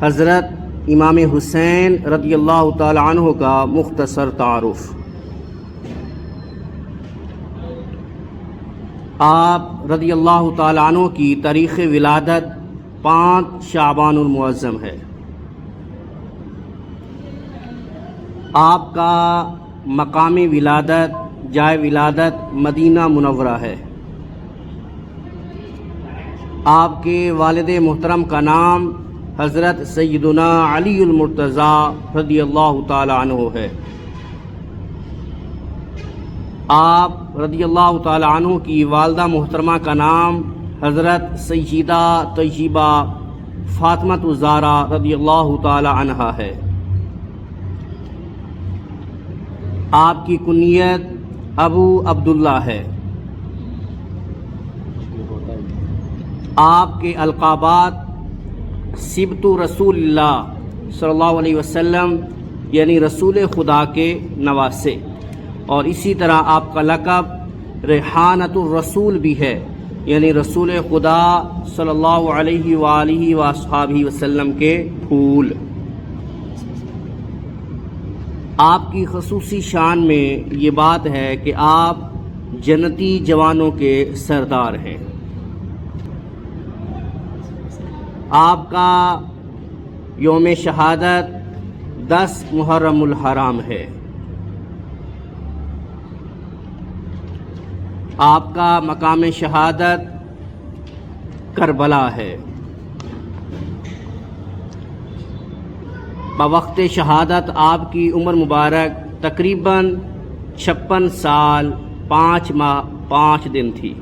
حضرت امام حسین رضی اللہ تعالی عنہ کا مختصر تعارف۔ آپ رضی اللہ تعالی عنہ کی تاریخ ولادت 5 شعبان المعظم ہے۔ آپ کا مقام ولادت جائے ولادت مدینہ منورہ ہے۔ آپ کے والد محترم کا نام حضرت سیدنا علی المرتضیٰ رضی اللہ تعالی عنہ ہے۔ آپ رضی اللہ تعالی عنہ کی والدہ محترمہ کا نام حضرت سیدہ طیبہ فاطمۃ الزہرا رضی اللہ تعالی عنہا ہے۔ آپ کی کنیت ابو عبداللہ ہے۔ آپ کے القابات صبت رسول اللہ صلی اللہ علیہ وسلم یعنی رسول خدا کے نواسے، اور اسی طرح آپ کا لقب ریحانۃ الرسول بھی ہے، یعنی رسول خدا صلی اللہ علیہ وآلہ وصحبہ وسلم کے پھول۔ آپ کی خصوصی شان میں یہ بات ہے کہ آپ جنتی جوانوں کے سردار ہیں۔ آپ کا یوم شہادت 10 محرم الحرام ہے۔ آپ کا مقام شہادت کربلا ہے۔ بوقت شہادت آپ کی عمر مبارک تقریباً 56 سال 5 ماہ 5 دن تھی۔